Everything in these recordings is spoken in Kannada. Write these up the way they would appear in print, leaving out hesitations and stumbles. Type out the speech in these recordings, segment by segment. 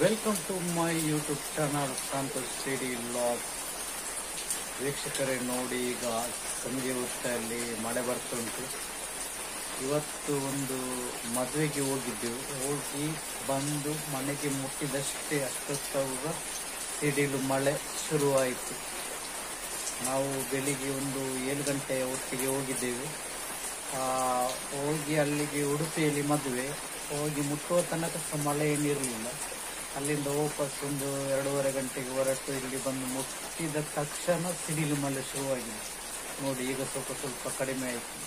Welcome to my YouTube channel Santosh CD vlog. ವೀಕ್ಷಕರೇ ನೋಡಿ, ಈಗ ಸಂಜೆ ಹೊತ್ತಲ್ಲಿ ಮಳೆ ಬರ್ತುಂಟು. ಇವತ್ತು ಒಂದು ಮದುವೆಗೆ ಹೋಗಿ ಬಂದು ಮನೆಗೆ ಮುಟ್ಟಿದಷ್ಟೇ ಅಷ್ಟೊತ್ತಾಗ ಸಿಡಿಲು ಮಳೆ ಶುರುವಾಯಿತು. ನಾವು ಬೆಳಿಗ್ಗೆ ಒಂದು 7 ಗಂಟೆಯ ಹೊತ್ತಿಗೆ ಹೋಗಿದ್ದೇವೆ. ಹೋಗಿ ಅಲ್ಲಿಗೆ ಉಡುಪಿಯಲ್ಲಿ ಮದುವೆ ಹೋಗಿ ಮುಟ್ಟುವ ತನಕ ಸಹ ಮಳೆ ಏನಿರಲಿಲ್ಲ. ಅಲ್ಲಿಂದ ವಾಪಸ್ ಒಂದು 2:30 ಗಂಟೆಗೆ ಹೊರಟು ಇಲ್ಲಿ ಬಂದು ಮುಟ್ಟಿದ ತಕ್ಷಣ ಸಿಡಿಲು ಮಳೆ ಶುರುವಾಗಿದೆ. ನೋಡಿ, ಈಗ ಸ್ವಲ್ಪ ಕಡಿಮೆ ಆಯಿತು.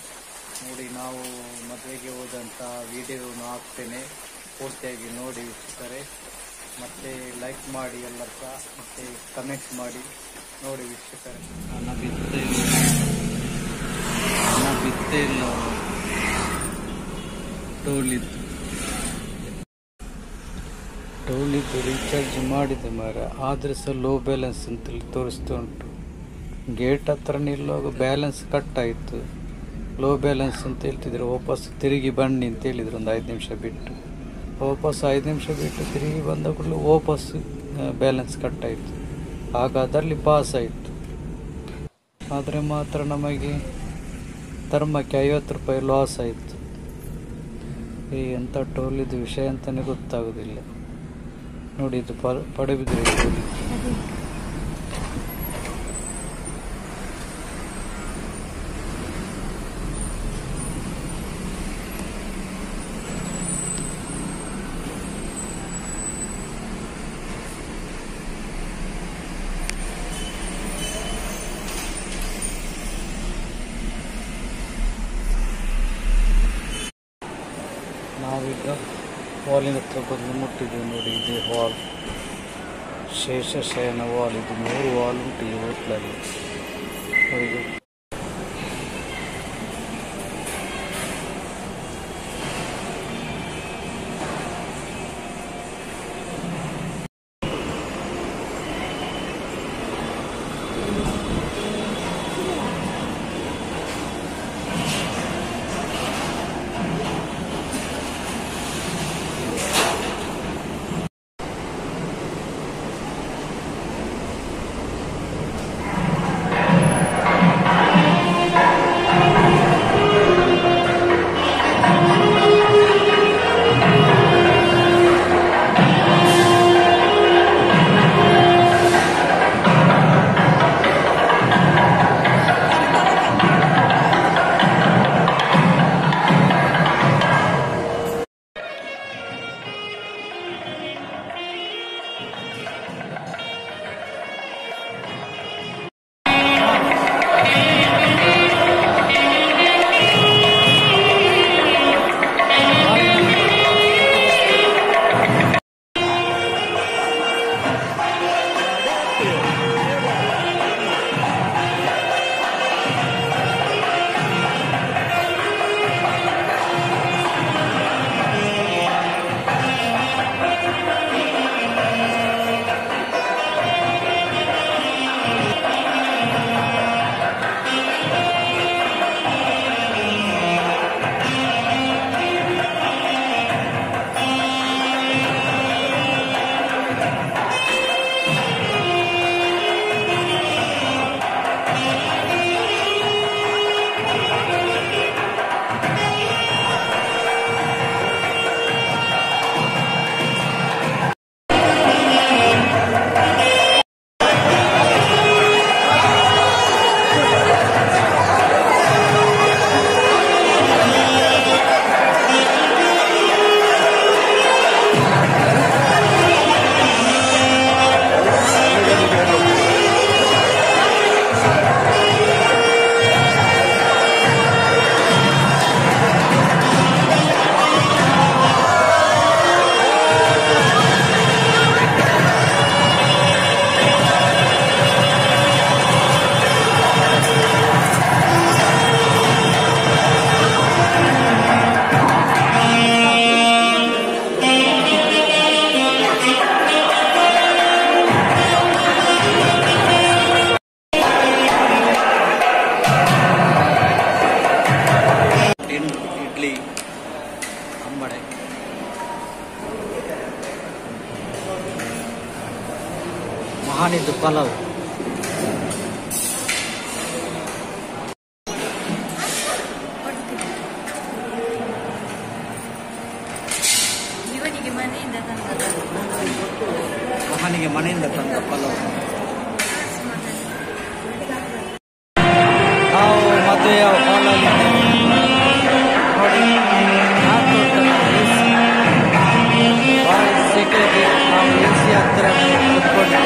ನೋಡಿ, ನಾವು ಮದುವೆಗೆ ಹೋದಂಥ ವಿಡಿಯೋನ ಹಾಕ್ತೇನೆ, ಪೂರ್ತಿಯಾಗಿ ನೋಡಿ ವೀಕ್ಷಕರೇ. ಮತ್ತು ಲೈಕ್ ಮಾಡಿ ಎಲ್ಲರ ಸಹ, ಮತ್ತು ಕಮೆಂಟ್ ಮಾಡಿ ನೋಡಿ ವೀಕ್ಷಕರೇ. ಹಣ ಬಿತ್ತೇ ಇಲ್ಲ ಟೋಲಿದ್ದು ರೀಚಾರ್ಜ್ ಮಾಡಿದೆ ಮಾರೆ, ಆದರೆ ಸಹ ಲೋ ಬ್ಯಾಲೆನ್ಸ್ ಅಂತೇಳಿ ತೋರಿಸ್ತಾ ಉಂಟು. ಗೇಟ್ ಹತ್ರ ನಿಲ್ಲುವಾಗ ಬ್ಯಾಲೆನ್ಸ್ ಕಟ್ ಆಯಿತು. ಲೋ ಬ್ಯಾಲೆನ್ಸ್ ಅಂತ ಹೇಳ್ತಿದ್ರು. ವಾಪಸ್ ತಿರುಗಿ ಬನ್ನಿ ಅಂತ ಹೇಳಿದ್ರು ಒಂದು 5 ನಿಮಿಷ ಬಿಟ್ಟು. ವಾಪಸ್ 5 ನಿಮಿಷ ಬಿಟ್ಟು ತಿರುಗಿ ಬಂದ ಕೂಡಲೇ ವಾಪಸ್ ಬ್ಯಾಲೆನ್ಸ್ ಕಟ್ ಆಯಿತು. ಆಗ ಅದರಲ್ಲಿ ಪಾಸ್ ಆಯಿತು. ಆದರೆ ಮಾತ್ರ ನಮಗೆ ಧರ್ಮಕ್ಕೆ 50 ರೂಪಾಯಿ ಲಾಸ್ ಆಯಿತು. ಎಂಥ ಟೋಲಿದ್ದು ವಿಷಯ ಅಂತಲೇ ಗೊತ್ತಾಗೋದಿಲ್ಲ. ನೋಡಿ, ಇದು ಪಡುಬಿದ್ರೆ ಟೋಲಿ. ನಾವೀಗ ವಾಲಿನ ಹತ್ರ ಬಂದು ಮುಟ್ಟಿದ್ದೇವೆ. ನೋಡಿ, ಇದು ವಾಲ್, ಶೇಷಶಯನ ವಾಲ್. ಇದು 3 ವಾಲ್ ಉಂಟು ಈ ಹೋಟ್ಲಲ್ಲಿ. ಹೌದು, ಮಹಾನಿದು ಪಲಾವ್. ಮಹಾನಿಗೆ ಮನೆಯಿಂದ ತಂದ ಪಲಾವ್. ನಾವು ಮದುವೆಯ ಹಾಲಲ್ಲಿ ನೋಡಿ ಸೆಕ್ಯೂರಿಟಿ ನಾವು AC ಹತ್ತಿರ ಕುತ್ಕೊಂಡು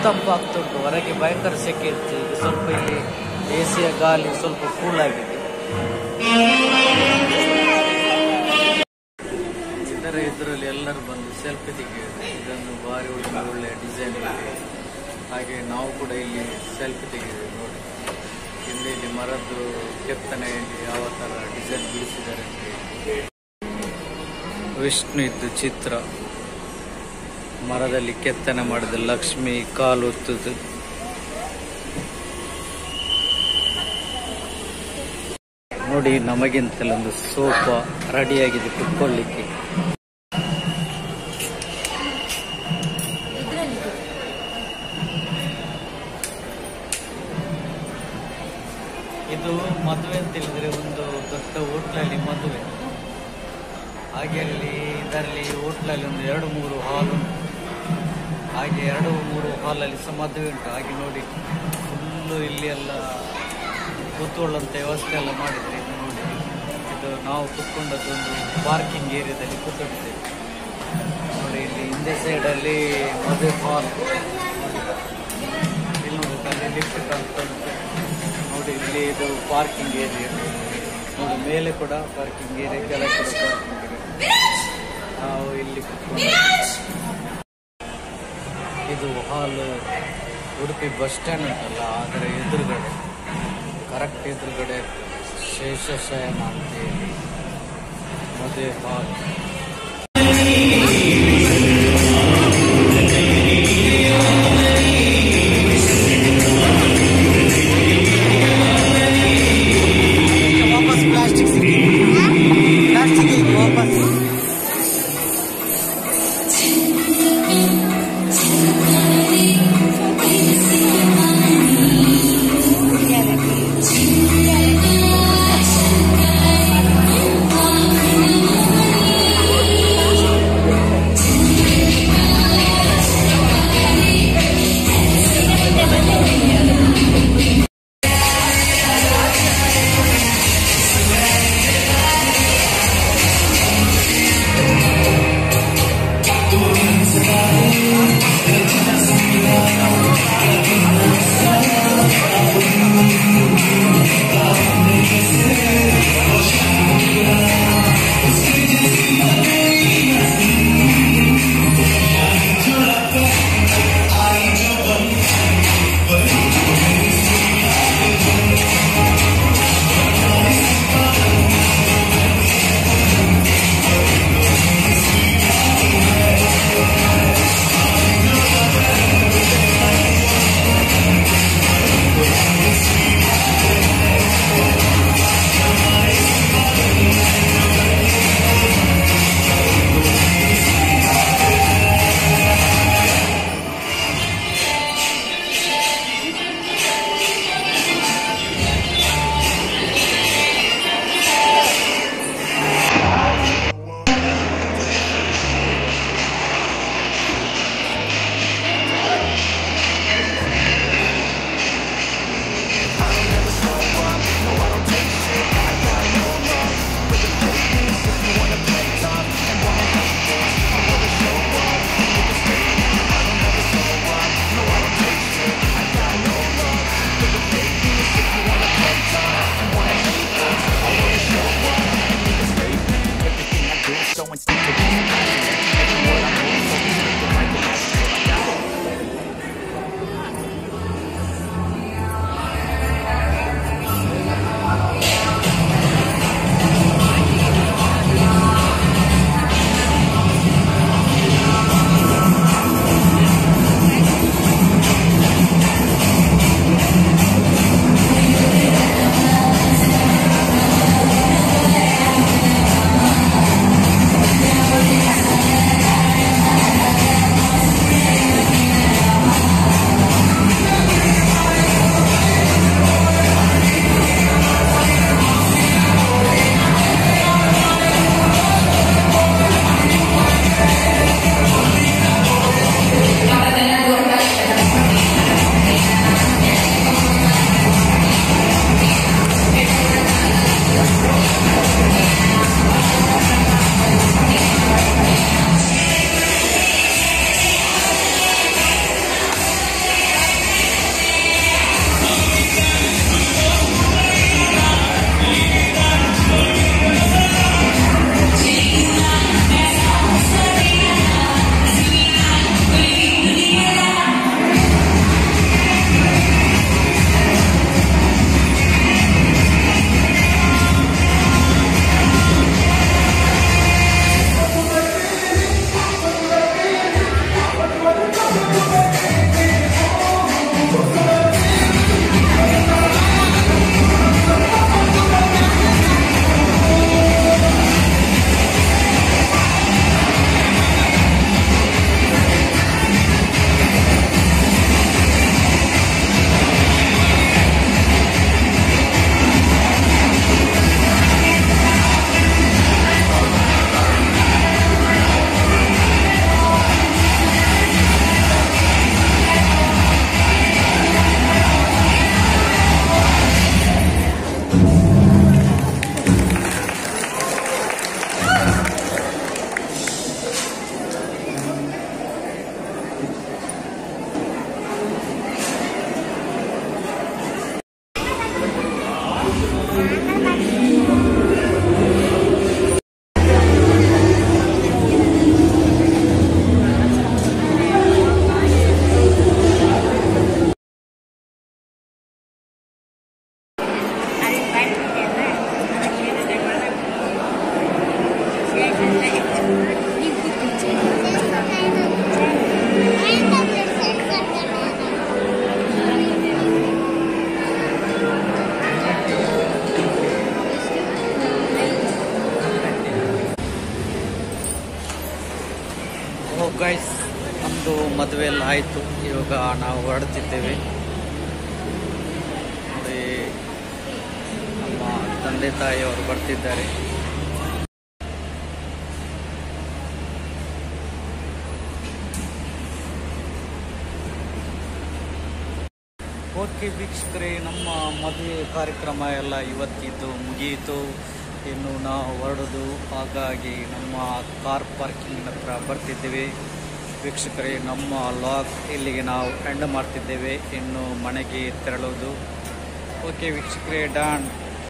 ತಂಪಾಗ್ತುಂಟು. ಹೊರಗೆ ಭಯಂಕರ ಸೆಕೆ ಇತ್ತು. ಈಗ ಸ್ವಲ್ಪ ಇಲ್ಲಿ AC ಗಾಳಿ ಸ್ವಲ್ಪ ಕೂಲ್ ಆಗಿದೆ. ಇದರಲ್ಲಿ ಎಲ್ಲರೂ ಬಂದು ಸೆಲ್ಫಿ ತೆಗೆಯುವುದು. ಇದನ್ನು ಭಾರಿ ಒಳ್ಳೆ ಡಿಸೈನ್ ಇದೆ. ಹಾಗೆ ನಾವು ಕೂಡ ಇಲ್ಲಿ ಸೆಲ್ಫಿ ತೆಗೆದಿದ್ದೇವೆ. ನೋಡಿ ಇಲ್ಲಿ ಮರದ್ದು ಕೆತ್ತನೆಯಲ್ಲಿ ಯಾವ ತರ ಡಿಸೈನ್ ಬಿಡಿಸಿದ್ದಾರೆ ಅಂತ ಹೇಳಿ. ವಿಷ್ಣು ಇದ್ದು ಚಿತ್ರ ಮರದಲ್ಲಿ ಕೆತ್ತನೆ ಮಾಡಿದ ಲಕ್ಷ್ಮಿ ಕಾಲು ಒತ್ತುದು. ನೋಡಿ ನಮಗಿಂತಲೂ ಒಂದು ಸೋಫಾ ರೆಡಿಯಾಗಿದೆ ಕುತ್ಕೊಳ್ಳಿಕ್ಕೆ. ಇದು ಮದುವೆ ಅಂತ ಹೇಳಿದ್ರೆ ಒಂದು ದೊಡ್ಡ ಹೋಟ್ಲಲ್ಲಿ ಮದುವೆ. ಹಾಗೆ ಇದರಲ್ಲಿ ಹೋಟ್ಲಲ್ಲಿ ಒಂದು 2-3 ಹಾಲ್ ಉಂಟು. ಹಾಗೆ 2-3 ಹಾಲಲ್ಲಿ ಸಹ ಮದುವೆ ಉಂಟು. ಹಾಗೆ ನೋಡಿ ಫುಲ್ಲು ಇಲ್ಲಿ ಎಲ್ಲ ಕೂತ್ಕೊಳ್ಳುವಂಥ ವ್ಯವಸ್ಥೆ ಎಲ್ಲ ಮಾಡಿದರೆ. ಇದು ನೋಡಿ, ಇದು ನಾವು ಕೂತ್ಕೊಂಡದ್ದೊಂದು ಪಾರ್ಕಿಂಗ್ ಏರಿಯಾದಲ್ಲಿ ಕೂತ್ಕೊಂಡಿದ್ದೇವೆ. ನೋಡಿ ಇಲ್ಲಿ ಹಿಂದೆ ಸೈಡಲ್ಲಿ ಮದುವೆ ಹಾಲ್. ಇಲ್ಲಿ ನೋಡಿ ಲಿಫ್ಟ್ ಕಾಣ್ತಾ ಉಂಟು. ನೋಡಿ ಇಲ್ಲಿ ಇದು ಪಾರ್ಕಿಂಗ್ ಏರಿಯಾ. ನೋಡಿ ಮೇಲೆ ಕೂಡ ಪಾರ್ಕಿಂಗ್ ಏರಿಯಾ, ಕೆಳಗೆ ಕೂಡ ಪಾರ್ಕಿಂಗ್ ಏರಿಯಾ. ನಾವು ಇಲ್ಲಿ ಕೂತ್ಕೊಂಡು ಇದು ಹಾಲ್ ಉಡುಪಿ ಬಸ್ ಸ್ಟ್ಯಾಂಡ್ ಉಂಟಲ್ಲ, ಅದರ ಎದುರುಗಡೆ, ಕರೆಕ್ಟ್ ಎದುರುಗಡೆ ಶೇಷಶಯನ ಅಂತೇಳಿ ಮದುವೆ ಹಾಲ್. ಮದುವೆ ಎಲ್ಲ ಆಯಿತು. ಇವಾಗ ನಾವು ಹೊರಡ್ತಿದ್ದೇವೆ. ನೋಡಿ, ನಮ್ಮ ತಂದೆ ತಾಯಿಯವರು ಬರ್ತಿದ್ದಾರೆ. ಓಕೆ ವೀಕ್ಷಕರೇ, ನಮ್ಮ ಮದುವೆ ಕಾರ್ಯಕ್ರಮ ಎಲ್ಲ ಇವತ್ತಿದ್ದು ಮುಗಿಯಿತು. ಇನ್ನು ನಾವು ಹೊರಡೋದು, ಹಾಗಾಗಿ ನಮ್ಮ ಕಾರ್ ಪಾರ್ಕಿಂಗ್ ಹತ್ರ ಬರ್ತಿದ್ದೇವೆ. ವೀಕ್ಷಕರೇ, ನಮ್ಮ ಲಾಗ್ ಇಲ್ಲಿಗೆ ನಾವು ಎಂಡ್ ಮಾಡ್ತಿದ್ದೇವೆ. ಇನ್ನು ಮನೆಗೆ ತೆರಳೋದು. ಓಕೆ ವೀಕ್ಷಕರೇ, ಡನ್.